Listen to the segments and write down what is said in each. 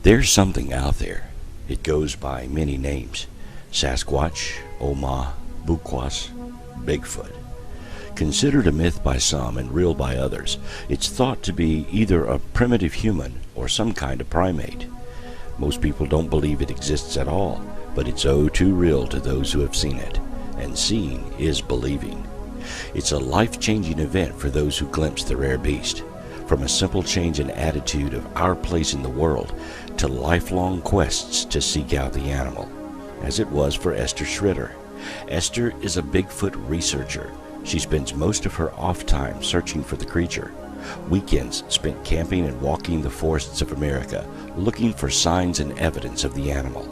There's something out there. It goes by many names: Sasquatch, Oma, Bukwas, Bigfoot. Considered a myth by some and real by others, it's thought to be either a primitive human or some kind of primate. Most people don't believe it exists at all, but it's oh too real to those who have seen it, and seeing is believing. It's a life-changing event for those who glimpse the rare beast, from a simple change in attitude of our place in the world to lifelong quests to seek out the animal, as it was for Esther Schritter. Esther is a Bigfoot researcher. She spends most of her off time searching for the creature. Weekends spent camping and walking the forests of America, looking for signs and evidence of the animal.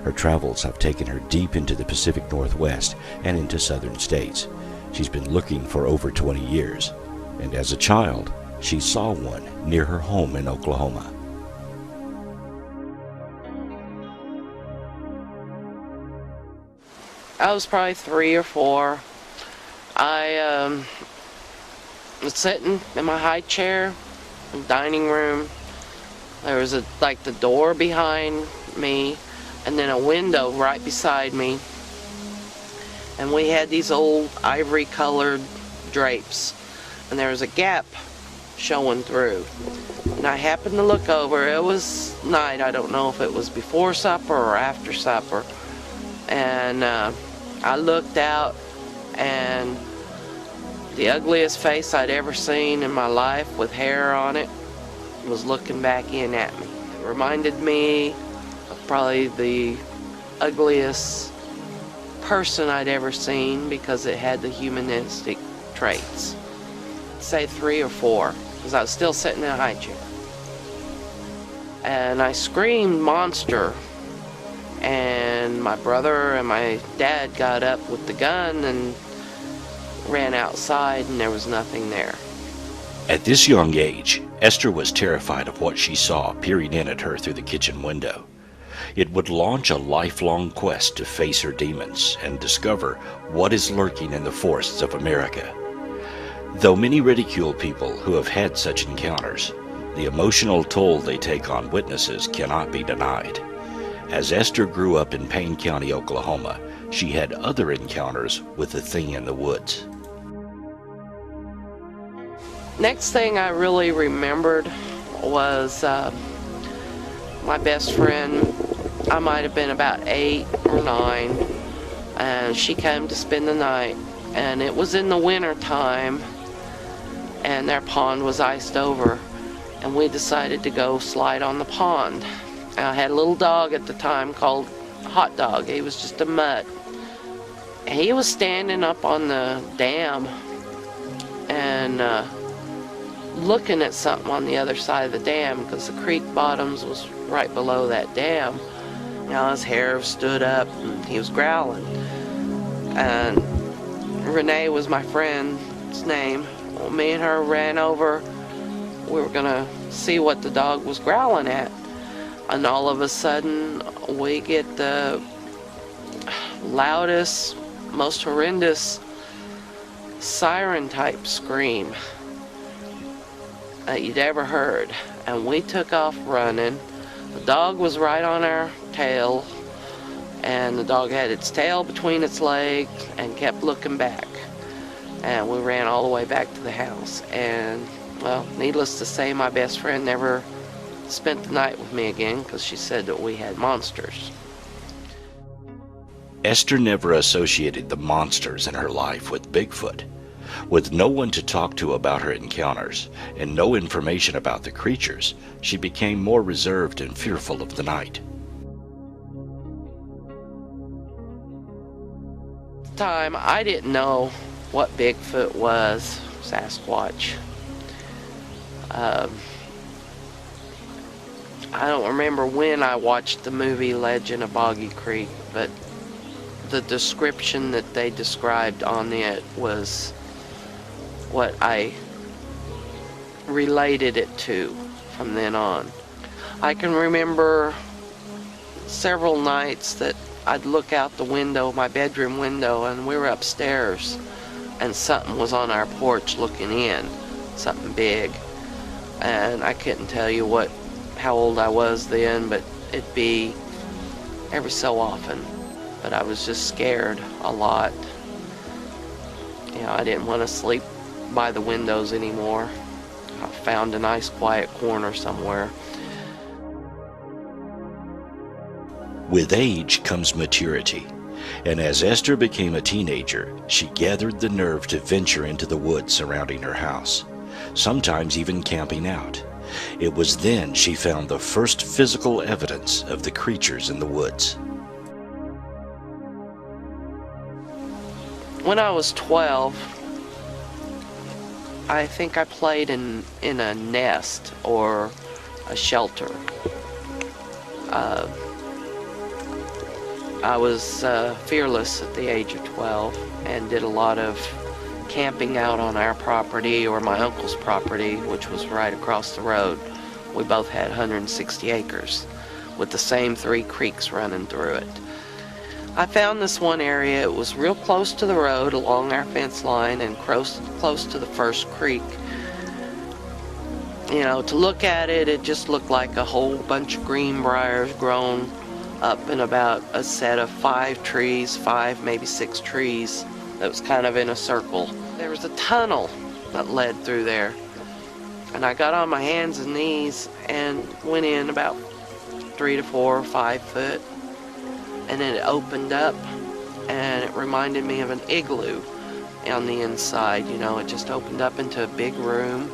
Her travels have taken her deep into the Pacific Northwest and into southern states. She's been looking for over 20 years, and as a child, she saw one near her home in Oklahoma. I was probably 3 or 4. I was sitting in my high chair in the dining room. There was the door behind me and then a window right beside me. And we had these old ivory colored drapes. And there was a gap showing through. And I happened to look over. It was night. I don't know if it was before supper or after supper. And I looked out, and the ugliest face I'd ever seen in my life with hair on it was looking back in at me. It reminded me of probably the ugliest person I'd ever seen because it had the humanistic traits. I'd say 3 or 4, because I was still sitting in a high chair. And I screamed monster, and my brother and my dad got up with the gun and ran outside, and there was nothing there. At this young age, Esther was terrified of what she saw peering in at her through the kitchen window. It would launch a lifelong quest to face her demons and discover what is lurking in the forests of America. Though many ridicule people who have had such encounters, the emotional toll they take on witnesses cannot be denied. As Esther grew up in Payne County, Oklahoma, she had other encounters with the thing in the woods. Next thing I really remembered was my best friend. I might have been about 8 or 9, and she came to spend the night, and it was in the winter time, and their pond was iced over, and we decided to go slide on the pond. I had a little dog at the time called Hot Dog. He was just a mutt. He was standing up on the dam and looking at something on the other side of the dam, because the creek bottoms was right below that dam. Now his hair stood up and he was growling. And Renee was my friend's name. Well, me and her ran over. We were gonna see what the dog was growling at. And all of a sudden, we get the loudest, most horrendous siren-type scream that you'd ever heard. And we took off running. The dog was right on our tail, and the dog had its tail between its legs and kept looking back. And we ran all the way back to the house. And, well, needless to say, my best friend never spent the night with me again because she said that we had monsters. Esther never associated the monsters in her life with Bigfoot. With no one to talk to about her encounters and no information about the creatures, she became more reserved and fearful of the night. At the time, I didn't know what Bigfoot was, Sasquatch. I don't remember when I watched the movie Legend of Boggy Creek, but the description that they described on it was what I related it to from then on. I can remember several nights that I'd look out the window, my bedroom window, and we were upstairs, and something was on our porch looking in, something big, and I couldn't tell you what how old I was then, but it'd be every so often. But I was just scared a lot. You know, I didn't want to sleep by the windows anymore. I found a nice quiet corner somewhere. With age comes maturity, and as Esther became a teenager, she gathered the nerve to venture into the woods surrounding her house, sometimes even camping out. It was then she found the first physical evidence of the creatures in the woods. When I was 12, I think I played in a nest or a shelter. I was fearless at the age of 12 and did a lot of camping out on our property or my uncle's property, which was right across the road. We both had 160 acres with the same 3 creeks running through it. I found this one area. It was real close to the road along our fence line and close to the first creek. You know, to look at it, it just looked like a whole bunch of greenbriers grown up in about a set of 5 trees, 5, maybe 6 trees that was kind of in a circle. There was a tunnel that led through there. And I got on my hands and knees and went in about 3 to 4 or 5 foot. And then it opened up and it reminded me of an igloo on the inside. You know, it just opened up into a big room.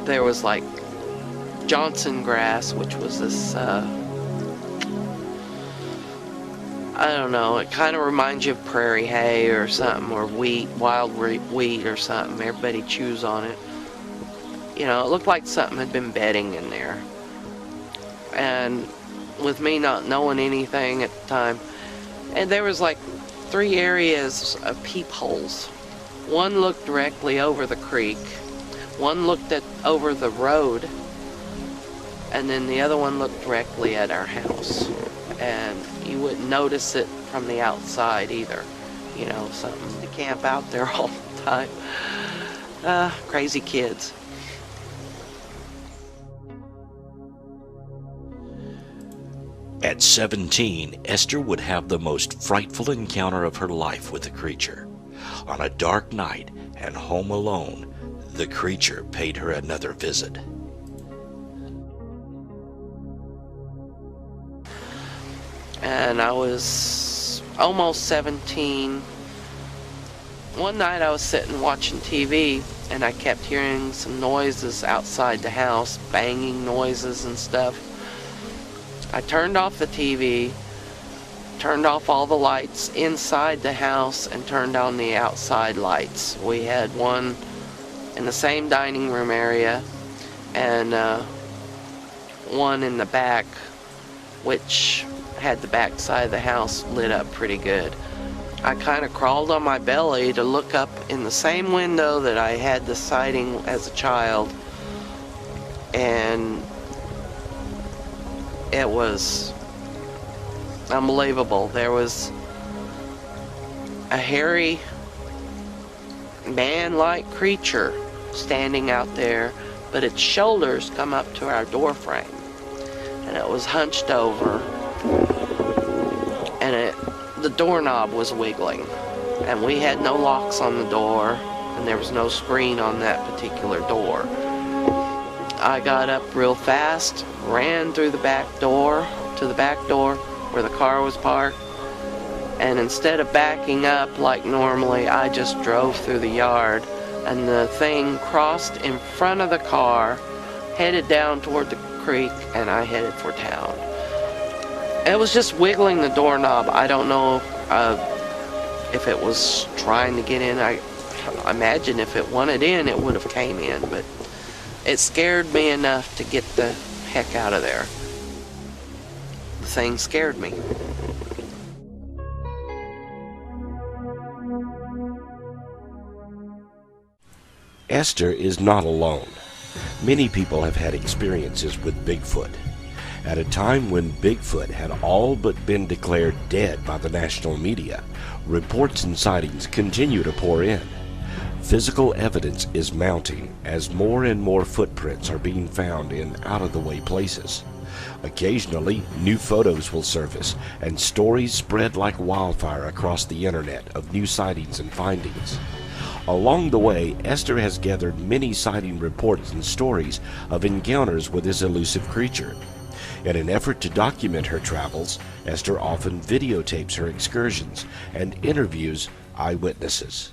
There was like Johnson grass, which was this, I don't know, it kind of reminds you of prairie hay or something, or wheat, wild wheat or something. Everybody chews on it. You know, it looked like something had been bedding in there. And with me not knowing anything at the time, and there was like 3 areas of peepholes. One looked directly over the creek, one looked over the road, and then the other one looked directly at our house. And you wouldn't notice it from the outside either. You know, something to camp out there all the time. Crazy kids. At 17, Esther would have the most frightful encounter of her life with the creature. On a dark night and home alone, the creature paid her another visit. And I was almost 17. One night I was sitting watching TV and I kept hearing some noises outside the house, banging noises and stuff. I turned off the TV, turned off all the lights inside the house, and turned on the outside lights. We had one in the same dining room area and one in the back, which had the back side of the house lit up pretty good. I kind of crawled on my belly to look up in the same window that I had the sighting as a child, and it was unbelievable. There was a hairy man-like creature standing out there, but its shoulders come up to our door frame, and it was hunched over, and the doorknob was wiggling, and we had no locks on the door, and there was no screen on that particular door. I got up real fast, ran through the back door to the back door where the car was parked, and instead of backing up like normally, I just drove through the yard, and the thing crossed in front of the car, headed down toward the creek, and I headed for town. It was just wiggling the doorknob. I don't know if it was trying to get in. I imagine if it wanted in, it would have came in, but it scared me enough to get the heck out of there. The thing scared me. Esther is not alone. Many people have had experiences with Bigfoot. At a time when Bigfoot had all but been declared dead by the national media, reports and sightings continue to pour in. Physical evidence is mounting as more and more footprints are being found in out-of-the-way places. Occasionally, new photos will surface, and stories spread like wildfire across the internet of new sightings and findings. Along the way, Esther has gathered many sighting reports and stories of encounters with this elusive creature. In an effort to document her travels, Esther often videotapes her excursions and interviews eyewitnesses.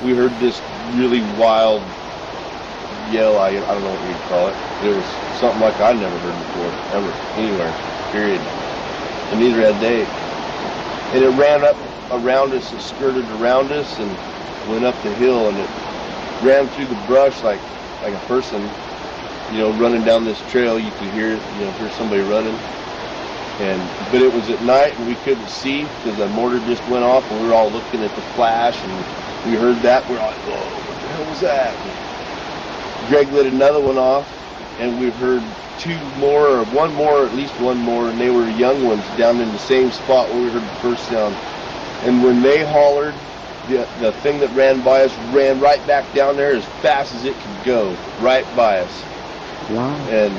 We heard this really wild yell, I don't know what you'd call it. It was something like I'd never heard before, ever, anywhere, period. And neither had they. And it ran up around us, it skirted around us and went up the hill, and it ran through the brush like a person, running down this trail. You could hear somebody running. But it was at night and we couldn't see because the mortar just went off, and we were all looking at the flash, and we heard that. We're like, whoa, what the hell was that? And Greg lit another one off, and we heard two more, or one more, at least one more, and they were young ones down in the same spot where we heard the first sound. And when they hollered, the thing that ran by us ran right back down there as fast as it could go, right by us. Wow. And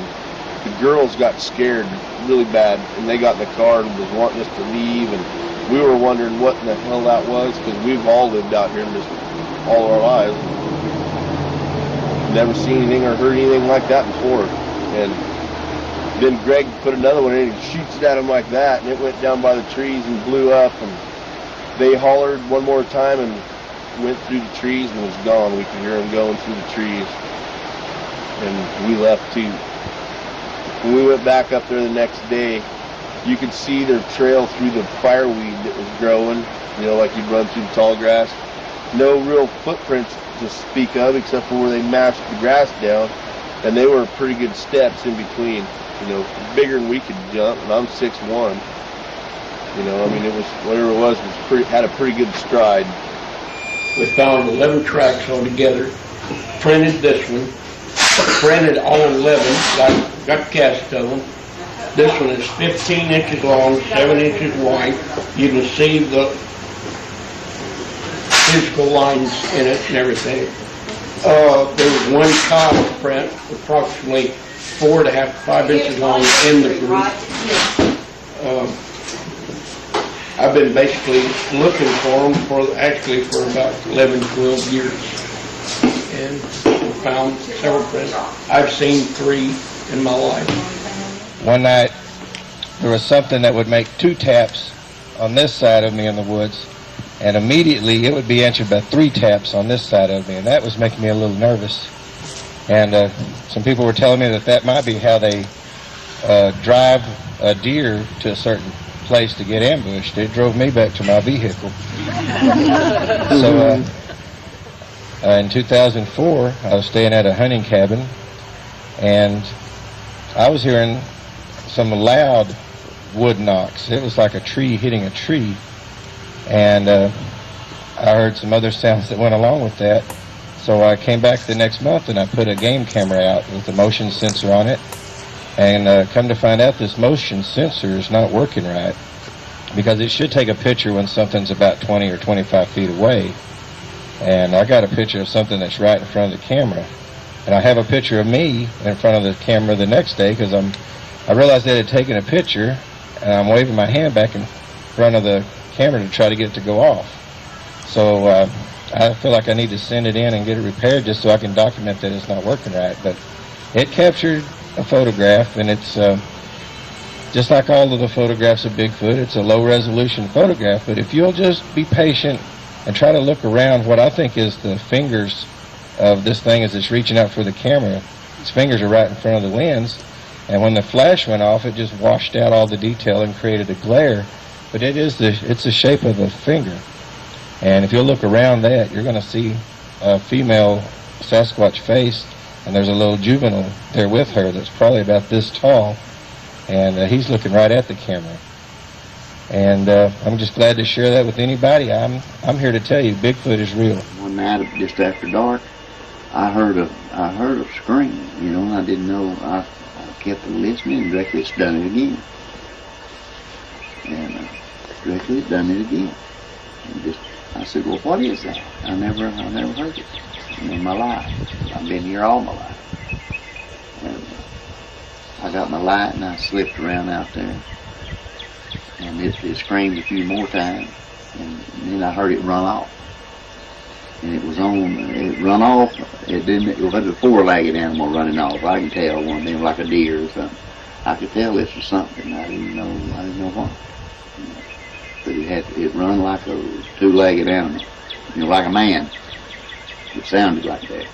the girls got scared really bad, and they got in the car and was wanting us to leave, and we were wondering what in the hell that was, because we've all lived out here just all our lives. Never seen anything or heard anything like that before. And then Greg put another one in and shoots it at him like that, and it went down by the trees and blew up, and they hollered one more time and went through the trees and was gone. We could hear them going through the trees. And we left too. When we went back up there the next day, you could see their trail through the fireweed that was growing, like you'd run through the tall grass. No real footprints to speak of except for where they mashed the grass down, and they were pretty good steps in between, bigger than we could jump, and I'm 6'1". It was, whatever it was had a pretty good stride. We found 11 tracks altogether, printed this one, printed all 11, got cast of them. This one is 15 inches long, 7 inches wide. You can see the physical lines in it and everything. There was one tile print, approximately 4.5 to 5 inches long in the group. I've been basically looking for them for about 11, 12 years. And found several prints. I've seen 3 in my life. One night, there was something that would make 2 taps on this side of me in the woods, and immediately it would be answered by 3 taps on this side of me, and that was making me a little nervous. And some people were telling me that might be how they drive a deer to a certain place to get ambushed. It drove me back to my vehicle. So in 2004, I was staying at a hunting cabin, and I was hearing some loud wood knocks. It was like a tree hitting a tree, and I heard some other sounds that went along with that. So I came back the next month and I put a game camera out with a motion sensor on it, and come to find out this motion sensor is not working right, because it should take a picture when something's about 20 or 25 feet away. And I got a picture of something that's right in front of the camera. And I have a picture of me in front of the camera the next day, because I realized they had taken a picture, and I'm waving my hand back in front of the camera to try to get it to go off. So I feel like I need to send it in and get it repaired just so I can document that it's not working right. But it captured a photograph, and it's just like all of the photographs of Bigfoot. It's a low-resolution photograph, but if you'll just be patient and try to look around, what I think is the fingers of this thing as it's reaching out for the camera, its fingers are right in front of the lens, and when the flash went off, it just washed out all the detail and created a glare. But it's the shape of a finger. And if you'll look around that, you're going to see a female Sasquatch face, and there's a little juvenile there with her that's probably about this tall, and he's looking right at the camera. And I'm just glad to share that with anybody. I'm here to tell you, Bigfoot is real. One night, just after dark, I heard a scream. And I didn't know. I kept listening, and directly it's done it again. And directly it's done it again. And I said, well, what is that? I never heard it in my life. I've been here all my life. And I got my light and I slipped around out there. And it screamed a few more times. And then I heard it run off. And it run off. It was a four-legged animal running off. I can tell one of them like a deer or something. I could tell this was something. I didn't know what. But it run like a two-legged animal, like a man. It sounded like that.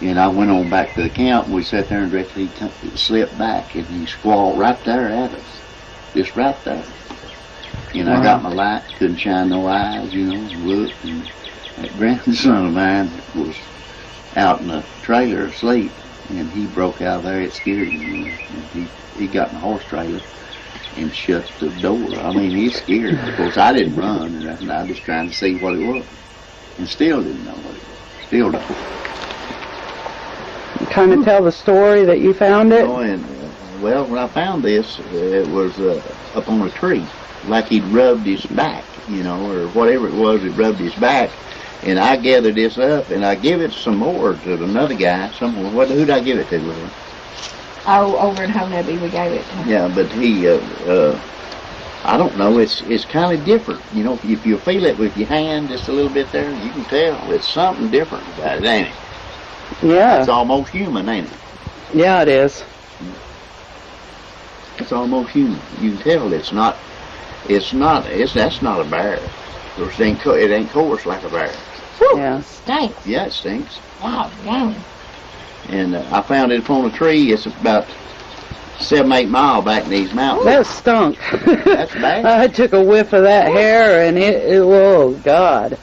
And I went on back to the camp, and we sat there and directly he slipped back, and he squalled right there at us, just right there. And I got my light, couldn't shine no eyes, looked, and that grandson of mine was out in the trailer asleep, and he broke out of there. It scared him. And he got in the horse trailer and shut the door. I mean, he's scared. Of course, I didn't run or nothing. I was just trying to see what it was, and still didn't know what it was. Still don't. Kind of tell the story that you found it? Oh, and, well, when I found this, it was up on a tree, like he'd rubbed his back, or whatever it was, it rubbed his back. And I gathered this up, and I give it some more to another guy. Who'd I give it to? Oh, over in Honeby we gave it to. Yeah, but he, I don't know, it's kind of different. If you feel it with your hand just a little bit there, you can tell it's something different about it, ain't it? Yeah. It's almost human, ain't it? Yeah, it is. It's almost human. You can tell that's not a bear. It ain't coarse like a bear. Whew, Yeah. stinks. Yeah, it stinks. Wow, dang. And I found it upon a tree. It's about 7-8 miles back in these mountains. That stunk. That's bad. I took a whiff of that hair, and oh, God.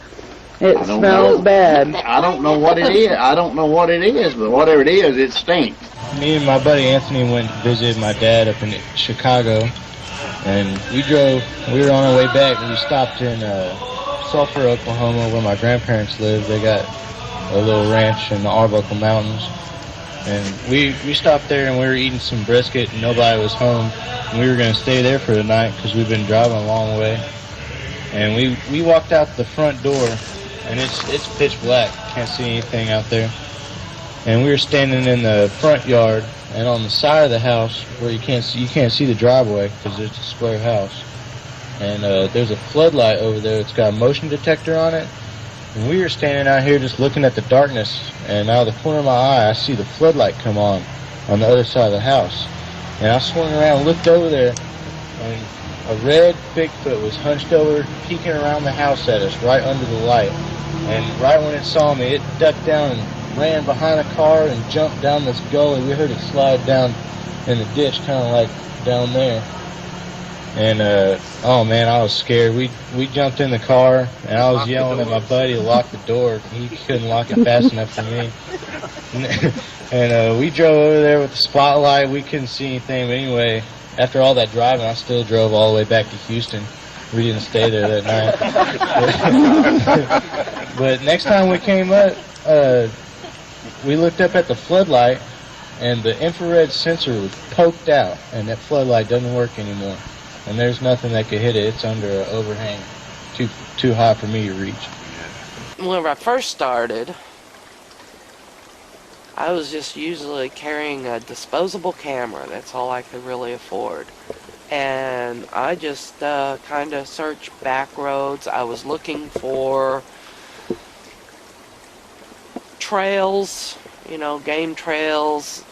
It I don't smells know. bad. I don't know what it is. But whatever it is, it stinks. Me and my buddy Anthony went to visit my dad up in Chicago, and we were on our way back, and we stopped in Sulphur, Oklahoma, where my grandparents live. They got a little ranch in the Arbuckle Mountains. And we stopped there, and we were eating some brisket, and nobody was home. And we were going to stay there for the night because we've been driving a long way. And we walked out the front door, and it's pitch black. Can't see anything out there. And we were standing in the front yard, and on the side of the house where you can't see the driveway because it's a square house. And there's a floodlight over there. It's got a motion detector on it. And we were standing out here just looking at the darkness, and out of the corner of my eye, I see the floodlight come on the other side of the house. And I swung around and looked over there, and a red Bigfoot was hunched over, peeking around the house at us, right under the light. And right when it saw me, it ducked down and ran behind a car and jumped down this gully. We heard it slide down in the ditch, kind of like down there. And, oh man, I was scared. We jumped in the car, and I was yelling at my buddy to lock the door. He couldn't lock it fast enough for me. And we drove over there with the spotlight. We couldn't see anything. But anyway, after all that driving, I still drove all the way back to Houston. We didn't stay there that night. But next time we came up, we looked up at the floodlight, and the infrared sensor was poked out, and that floodlight doesn't work anymore. And there's nothing that could hit it. It's under an overhang, too high for me to reach. When I first started, I was just usually carrying a disposable camera. That's all I could really afford. And I just kind of searched back roads. I was looking for trails, game trails,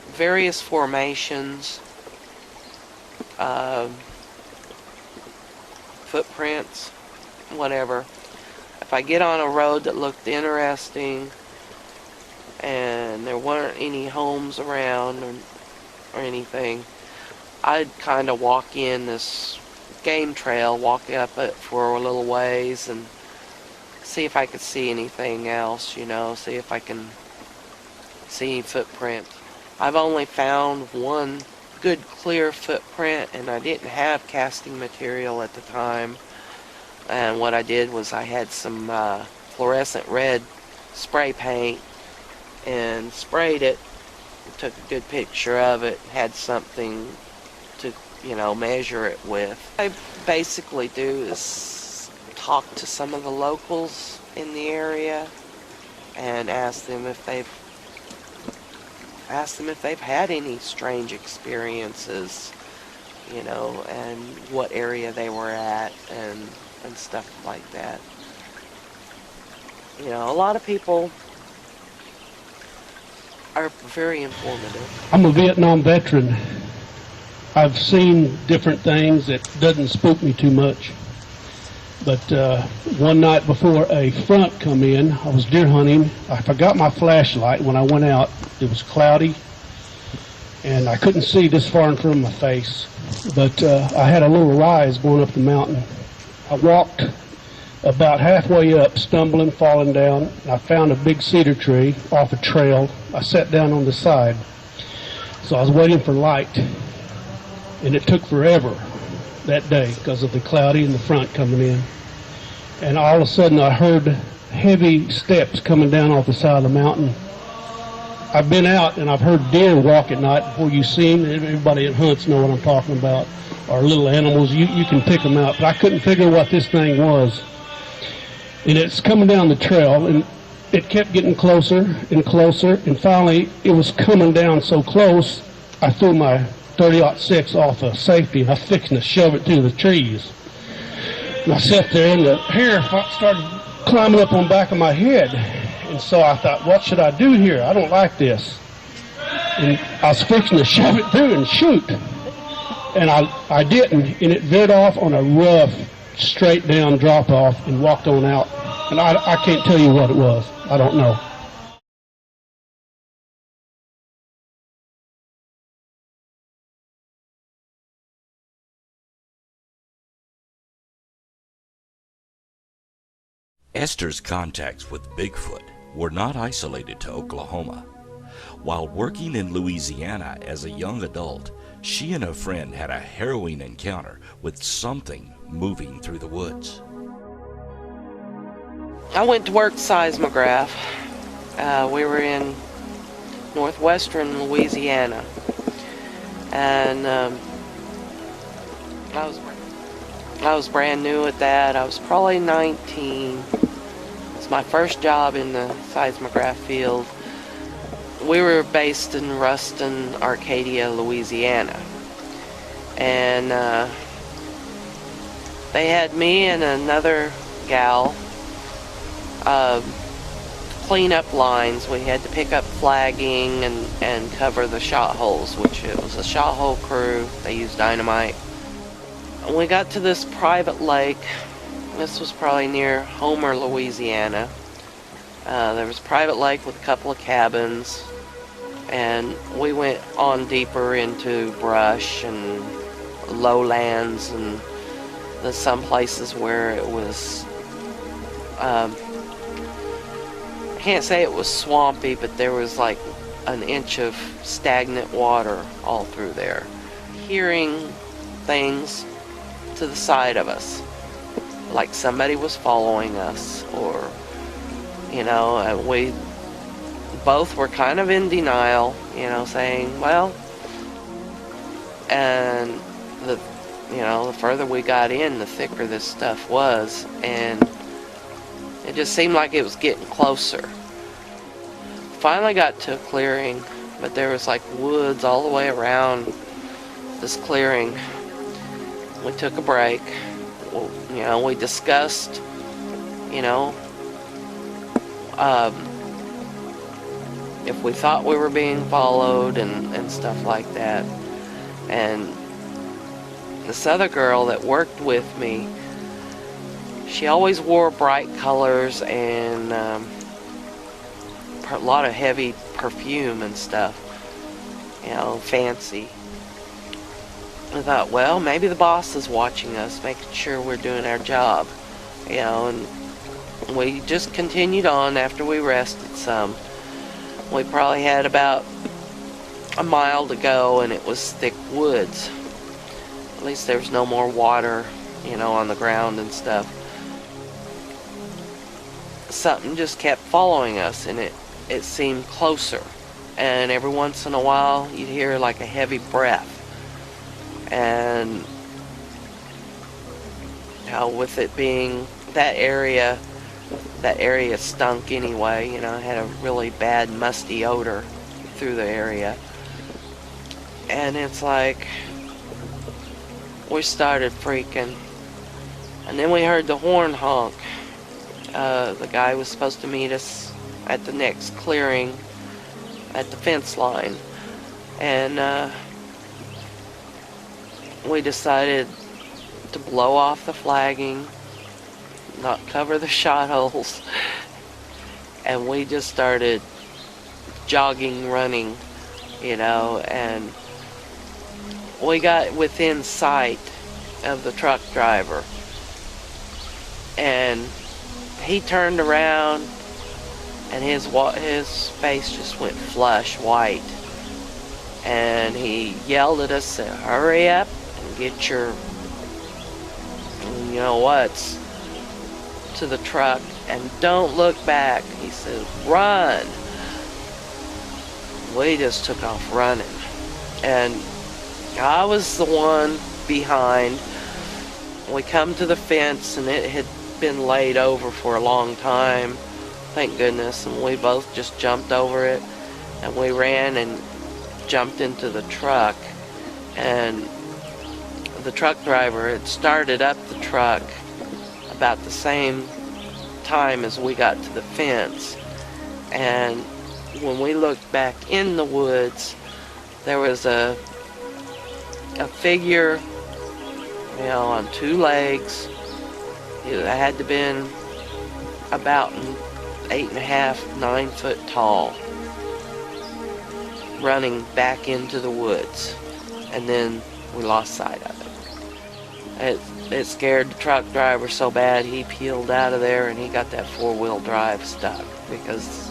various formations, footprints, whatever. If I get on a road that looked interesting and there weren't any homes around or anything, I'd kind of walk in this game trail, walk up it for a little ways and see if I could see anything else, see if I can see any footprint. I've only found one good clear footprint, and I didn't have casting material at the time. And what I did was I had some fluorescent red spray paint and sprayed it, took a good picture of it, had something to measure it with. What I basically do is talk to some of the locals in the area and ask them if they've had any strange experiences, and what area they were at and stuff like that. A lot of people are very informative. I'm a Vietnam veteran. I've seen different things that doesn't spook me too much. But one night before a front come in, I was deer hunting. I forgot my flashlight when I went out. It was cloudy, and I couldn't see this far in front of my face. But I had a little rise going up the mountain. I walked about halfway up, stumbling, falling down, and I found a big cedar tree off a trail. I sat down on the side. So I was waiting for light, and it took forever that day because of the cloudy and the front coming in. And all of a sudden I heard heavy steps coming down off the side of the mountain. I've been out and I've heard deer walk at night before you see them. Everybody that hunts know what I'm talking about. Or little animals, you can pick them out. But I couldn't figure what this thing was. And it's coming down the trail, and it kept getting closer and closer, and finally it was coming down so close, I threw my .30-06 off of safety, and I was fixing to shove it through the trees. And I sat there, and the hair started climbing up on the back of my head. And so I thought, what should I do here? I don't like this. And I was fixing to shove it through and shoot. And I didn't, and it veered off on a rough, straight down drop off and walked on out. And I can't tell you what it was. I don't know. Esther's contacts with Bigfoot were not isolated to Oklahoma. While working in Louisiana as a young adult, she and a friend had a harrowing encounter with something moving through the woods. I went to work seismograph. We were in northwestern Louisiana, and I was brand new at that. I was probably 19. It's my first job in the seismograph field. We were based in Ruston, Arcadia, Louisiana. And they had me and another gal clean up lines. We had to pick up flagging and cover the shot holes, which it was a shot hole crew. They used dynamite. We got to this private lake. This was probably near Homer, Louisiana. There was a private lake with a couple of cabins, and we went on deeper into brush and lowlands, and there's some places where it was, I can't say it was swampy, but there was like an inch of stagnant water all through there. Hearing things to the side of us, like somebody was following us, or we both were kind of in denial, saying, well, and the further we got in, the thicker this stuff was, and it just seemed like it was getting closer. Finally got to a clearing, but there was like woods all the way around this clearing. We took a break. We discussed, if we thought we were being followed and stuff like that. And this other girl that worked with me, she always wore bright colors and a lot of heavy perfume and stuff, fancy. I thought, well, maybe the boss is watching us, making sure we're doing our job, and we just continued on after we rested some. We probably had about a mile to go, and it was thick woods. At least there was no more water, on the ground and stuff. Something just kept following us, and it seemed closer. And every once in a while, you'd hear like a heavy breath. And how with it being that area stunk anyway, you know, it had a really bad musty odor through the area. And it's like, we started freaking. And then we heard the horn honk. The guy was supposed to meet us at the next clearing at the fence line. And we decided to blow off the flagging, not cover the shot holes, and we just started jogging, running, you know, and we got within sight of the truck driver, and he turned around and his face just went flush white, and he yelled at us, said, "Hurry up and get your, you know what's, to the truck, and don't look back." He said, "Run." We just took off running, and I was the one behind. We come to the fence, and it had been laid over for a long time, thank goodness, and we both just jumped over it, and we ran and jumped into the truck. And the truck driver had started up the truck about the same time as we got to the fence. And when we looked back in the woods, there was a figure, you know, on two legs. It had to have been about 8.5, 9 foot tall, running back into the woods. And then we lost sight of it. It scared the truck driver so bad he peeled out of there, and he got that four-wheel drive stuck because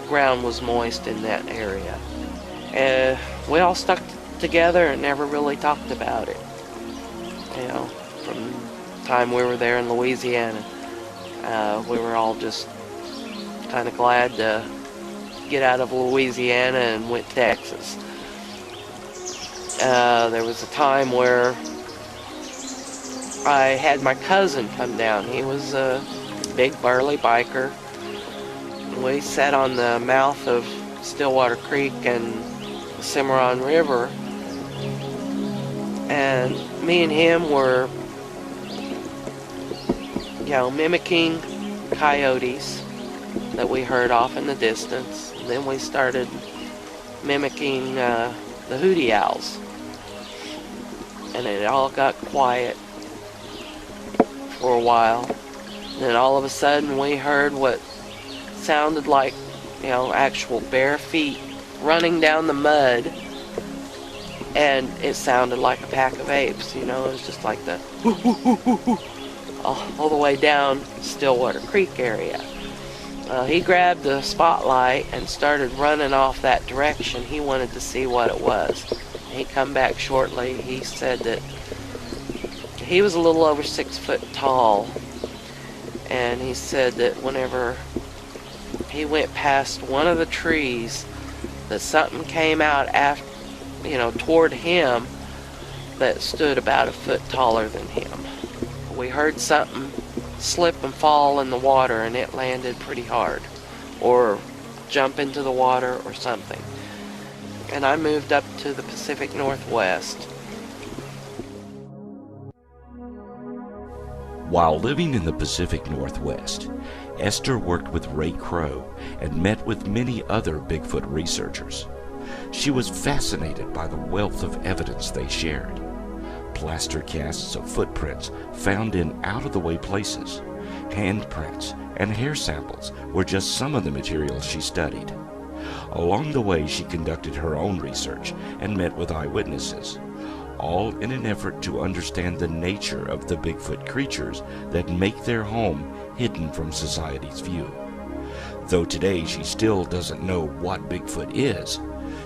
the ground was moist in that area. And we all stuck together and never really talked about it. You know, from the time we were there in Louisiana, we were all just kind of glad to get out of Louisiana and went to Texas. There was a time where I had my cousin come down. He was a big burly biker. We sat on the mouth of Stillwater Creek and the Cimarron River, and me and him were, you know, mimicking coyotes that we heard off in the distance. And then we started mimicking the hootie owls, and it all got quiet for a while. And then all of a sudden we heard what sounded like, you know, actual bare feet running down the mud, and it sounded like a pack of apes. You know, it was just like the whoo, whoo, whoo, whoo, whoo, all the way down Stillwater Creek area. He grabbed the spotlight and started running off that direction. He wanted to see what it was. He come back shortly. He said that he was a little over 6 foot tall, and he said that whenever he went past one of the trees, that something came out after, you know, toward him that stood about a foot taller than him. We heard something slip and fall in the water, and it landed pretty hard, or jump into the water or something. And I moved up to the Pacific Northwest. While living in the Pacific Northwest, Esther worked with Ray Crow and met with many other Bigfoot researchers. She was fascinated by the wealth of evidence they shared. Plaster casts of footprints found in out-of-the-way places, handprints, and hair samples were just some of the materials she studied. Along the way, she conducted her own research and met with eyewitnesses, all in an effort to understand the nature of the Bigfoot creatures that make their home hidden from society's view. Though today she still doesn't know what Bigfoot is,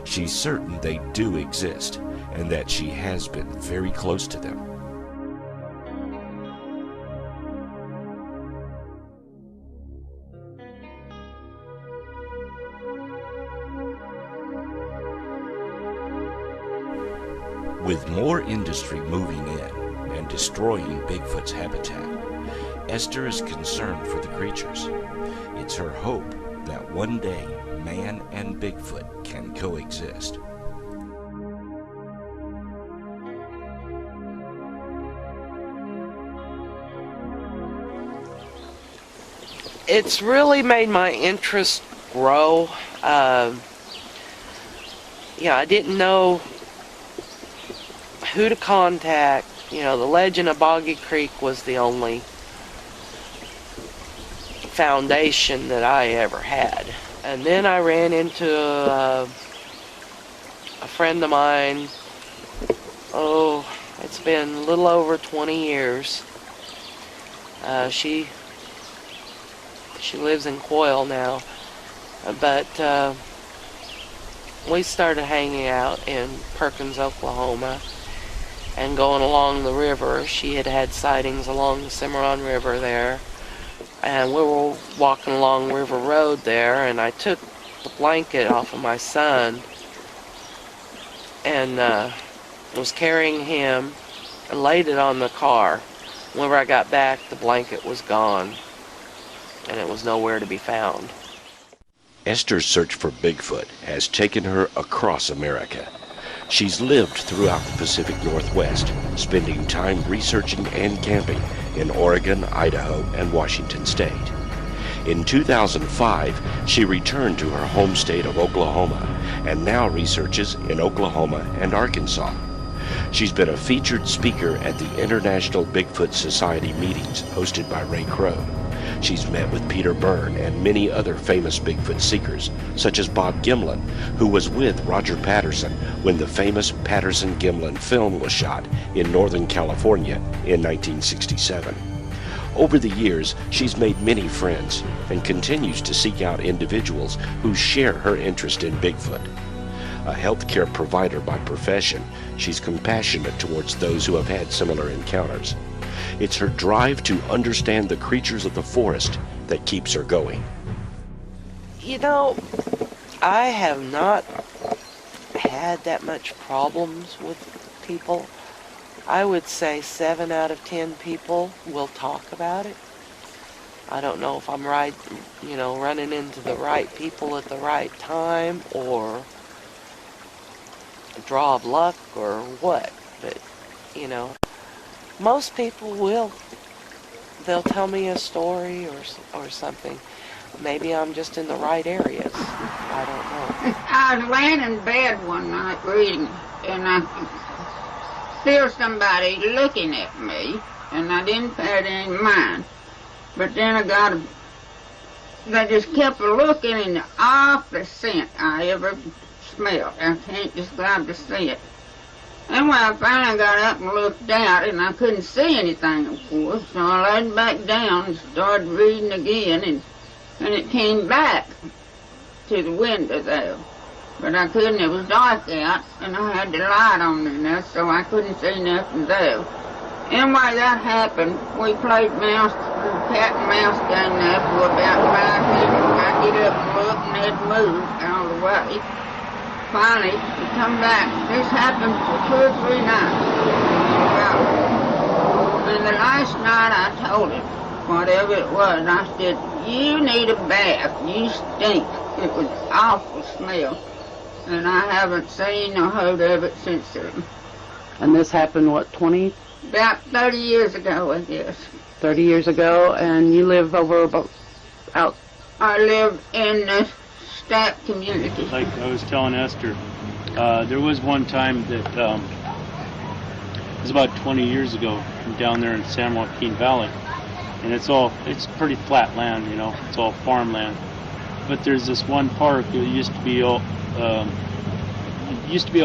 she's certain they do exist and that she has been very close to them. With more industry moving in and destroying Bigfoot's habitat, Esther is concerned for the creatures. It's her hope that one day man and Bigfoot can coexist. It's really made my interest grow. I didn't know who to contact. The legend of Boggy Creek was the only foundation that I ever had. And then I ran into a friend of mine. Oh, it's been a little over 20 years. She lives in Coyle now, but we started hanging out in Perkins, Oklahoma, and going along the river. She had had sightings along the Cimarron River there, and we were walking along River Road there, and I took the blanket off of my son and was carrying him and laid it on the car. Whenever I got back, the blanket was gone, and it was nowhere to be found. Esther's search for Bigfoot has taken her across America. She's lived throughout the Pacific Northwest, spending time researching and camping in Oregon, Idaho, and Washington State. In 2005, she returned to her home state of Oklahoma and now researches in Oklahoma and Arkansas. She's been a featured speaker at the International Bigfoot Society meetings hosted by Ray Crow. She's met with Peter Byrne and many other famous Bigfoot seekers, such as Bob Gimlin, who was with Roger Patterson when the famous Patterson-Gimlin film was shot in Northern California in 1967. Over the years, she's made many friends and continues to seek out individuals who share her interest in Bigfoot. A healthcare provider by profession, she's compassionate towards those who have had similar encounters. It's her drive to understand the creatures of the forest that keeps her going. I have not had that much problems with people. I would say 7 out of 10 people will talk about it. I don't know if I'm right, running into the right people at the right time, or a draw of luck, or what. But, most people will. They'll tell me a story or something. Maybe I'm just in the right areas. I don't know. I was laying in bed one night reading, and I could feel somebody looking at me, and I didn't pay it any mind. But then they just kept looking, and the awfulest scent I ever smelled. I can't describe the scent. Anyway, I finally got up and looked out, and I couldn't see anything, of course, so I laid back down and started reading again, and it came back to the window there. But I couldn't, it was dark out, and I had the light on in there, so I couldn't see nothing there. Anyway, that happened. We played cat and mouse game there for about 5 minutes. I get up and look, and they'd moved all the way. Finally, we come back. This happened for 2 or 3 nights. And the last night I told him, whatever it was, I said, you need a bath. You stink. It was an awful smell. And I haven't seen or heard of it since then. And this happened, what, 20? About 30 years ago, I guess. 30 years ago, and you live out? I live in the Stack community. Like I was telling Esther, there was one time that it was about 20 years ago down there in San Joaquin Valley, and it's pretty flat land, it's all farmland. But there's this one park. It used to be a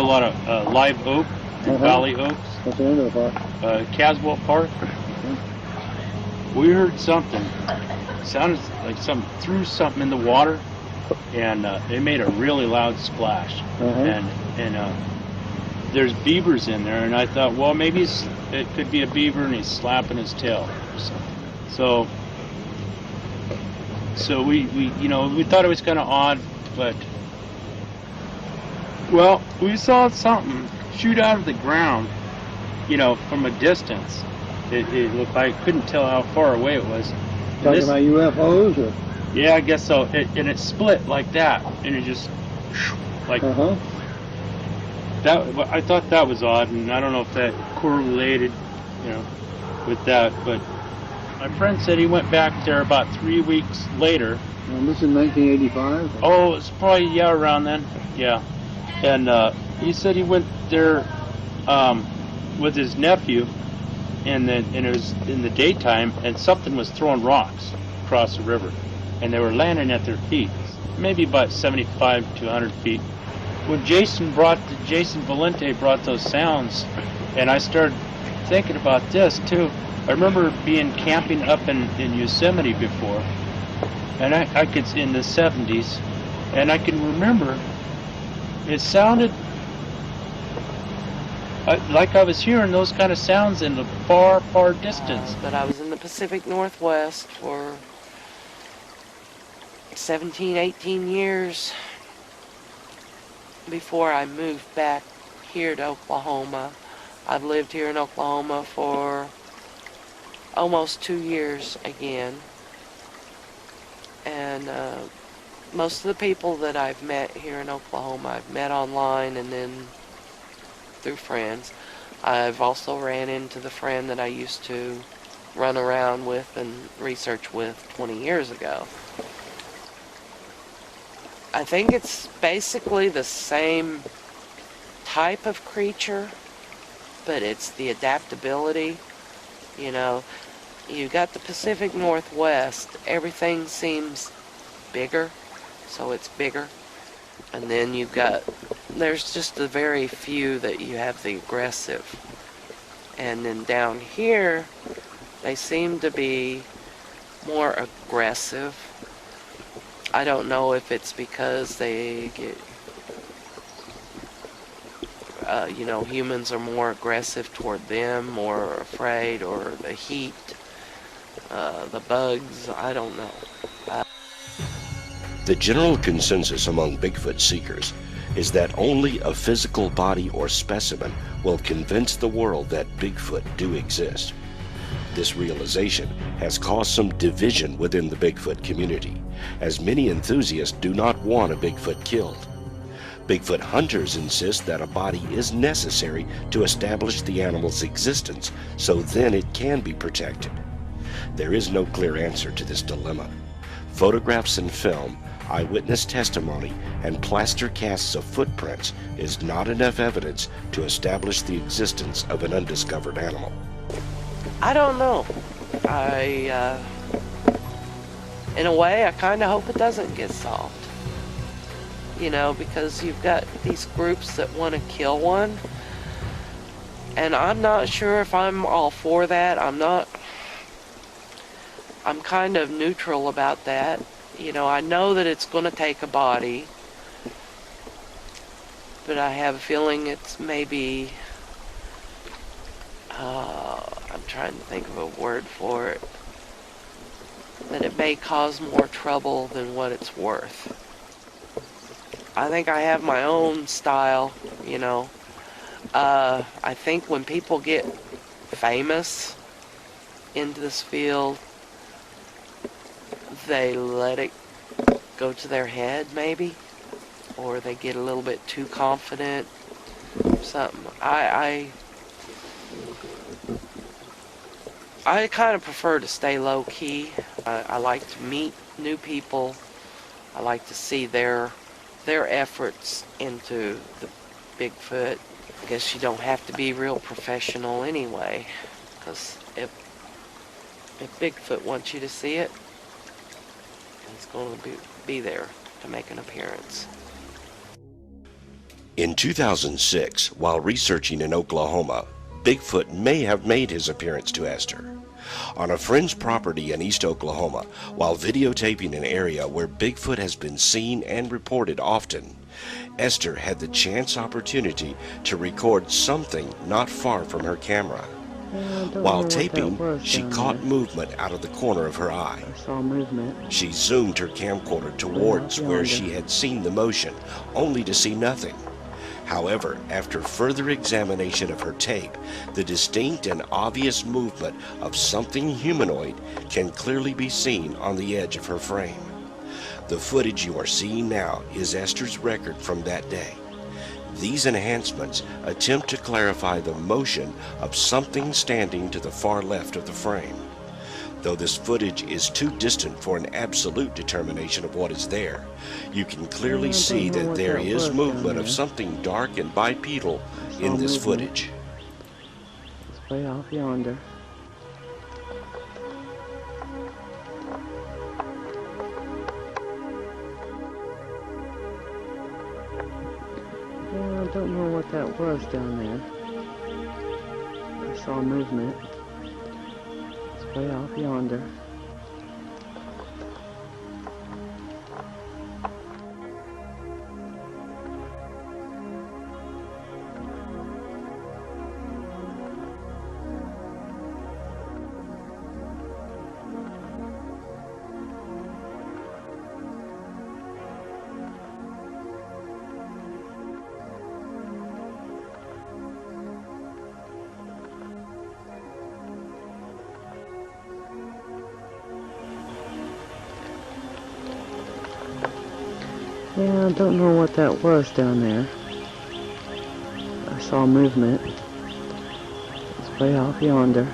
lot of live oak, valley oaks. What's the name of the park? Caswell Park. We heard something. It sounded like something threw something in the water. And it made a really loud splash, and there's beavers in there, and I thought, well, maybe it could be a beaver, and he's slapping his tail or something. So we thought it was kind of odd, but well, we saw something shoot out of the ground, you know, from a distance. It looked like, I couldn't tell how far away it was. Talking about UFOs? Or? Yeah, I guess so. And it split like that, and it just, like, that. I thought that was odd, and I don't know if that correlated, you know, with that, but my friend said he went back there about 3 weeks later. And this is 1985? Oh, it's probably, yeah, around then, yeah. And he said he went there with his nephew, and it was in the daytime, and something was throwing rocks across the river, and they were landing at their feet, maybe about 75 to 100 feet. When Jason Valente brought those sounds, and I started thinking about this too. I remember being camping up in Yosemite before, and I could, in the 70s, and I can remember it sounded like I was hearing those kind of sounds in the far, far distance. But I was in the Pacific Northwest for 17, 18 years before I moved back here to Oklahoma. I've lived here in Oklahoma for almost 2 years again. And most of the people that I've met here in Oklahoma, I've met online and then through friends. I've also ran into the friend that I used to run around with and research with 20 years ago. I think it's basically the same type of creature, but it's the adaptability. You know, you got the Pacific Northwest, everything seems bigger, so it's bigger. And then you've got, there's just a very few that you have the aggressive. And then down here, they seem to be more aggressive. I don't know if it's because they get, you know, humans are more aggressive toward them, more afraid, or the heat, the bugs, I don't know. The general consensus among Bigfoot seekers is that only a physical body or specimen will convince the world that Bigfoot do exist. This realization has caused some division within the Bigfoot community, as many enthusiasts do not want a Bigfoot killed. Bigfoot hunters insist that a body is necessary to establish the animal's existence, so then it can be protected. There is no clear answer to this dilemma. Photographs and film, eyewitness testimony, and plaster casts of footprints is not enough evidence to establish the existence of an undiscovered animal. I don't know. In a way, I kind of hope it doesn't get solved. You know, because you've got these groups that want to kill one, and I'm not sure if I'm all for that. I'm kind of neutral about that. You know, I know that it's going to take a body, but I have a feeling it's maybe, I'm trying to think of a word for it, that it may cause more trouble than what it's worth. I think I have my own style, you know. I think when people get famous into this field, they let it go to their head, maybe, or they get a little bit too confident, something. I kind of prefer to stay low-key. I like to meet new people. I like to see their efforts into the Bigfoot. I guess you don't have to be real professional anyway, because if Bigfoot wants you to see it, it's going to be there to make an appearance. In 2006, while researching in Oklahoma, Bigfoot may have made his appearance to Esther. On a friend's property in East Oklahoma, while videotaping an area where Bigfoot has been seen and reported often, Esther had the chance opportunity to record something not far from her camera. While taping, she caught movement out of the corner of her eye. I saw movement. She zoomed her camcorder towards where she had seen the motion, only to see nothing. However, after further examination of her tape, the distinct and obvious movement of something humanoid can clearly be seen on the edge of her frame. The footage you are seeing now is Esther's record from that day. These enhancements attempt to clarify the motion of something standing to the far left of the frame. Though this footage is too distant for an absolute determination of what is there, you can clearly see that there is movement of something dark and bipedal in this footage. It's way off yonder. Yeah, I don't know what that was down there. I saw movement. It's way off yonder. Yeah, I don't know what that was down there. I saw movement. It's way off yonder.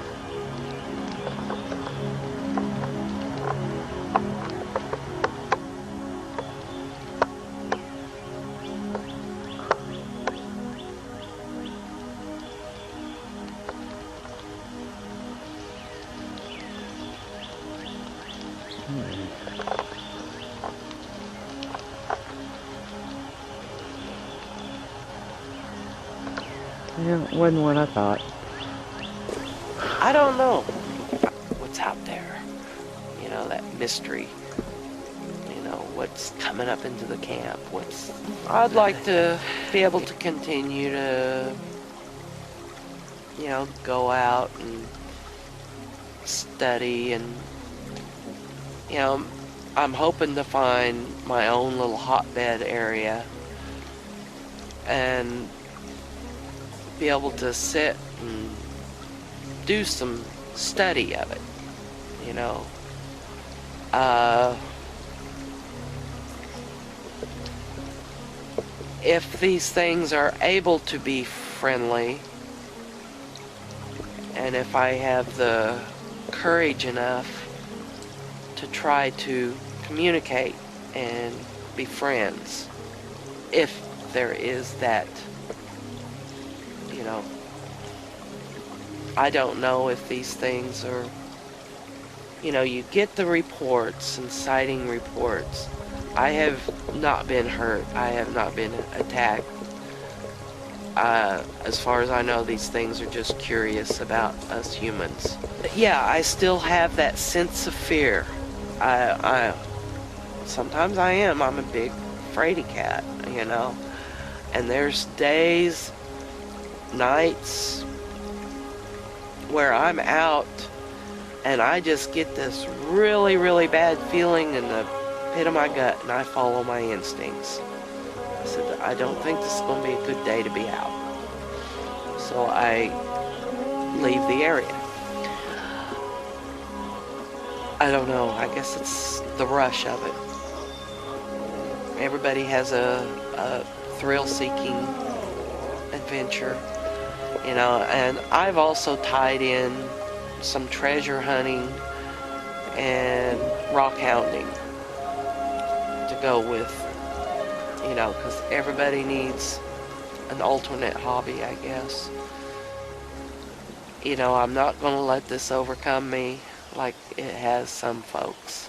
Yeah, it wasn't what I thought. I don't know what's out there. You know, that mystery. You know, what's coming up into the camp. I'd like to be able to continue to, you know, go out and study and, you know, I'm hoping to find my own little hotbed area and be able to sit and do some study of it, you know. If these things are able to be friendly, and if I have the courage enough to try to communicate and be friends, if there is that, you know, I don't know if these things are, you know, you get the reports and sighting reports. I have not been hurt. I have not been attacked. As far as I know, these things are just curious about us humans. But yeah, I still have that sense of fear. Sometimes I am. I'm a big fraidy cat, you know. And there's days, nights, where I'm out and I just get this really, really bad feeling in the pit of my gut and I follow my instincts. I said, I don't think this is going to be a good day to be out. So I leave the area. I don't know. I guess it's the rush of it. Everybody has a thrill-seeking adventure, you know, and I've also tied in some treasure hunting and rock hounding to go with, you know, because everybody needs an alternate hobby, I guess. You know, I'm not going to let this overcome me like it has some folks.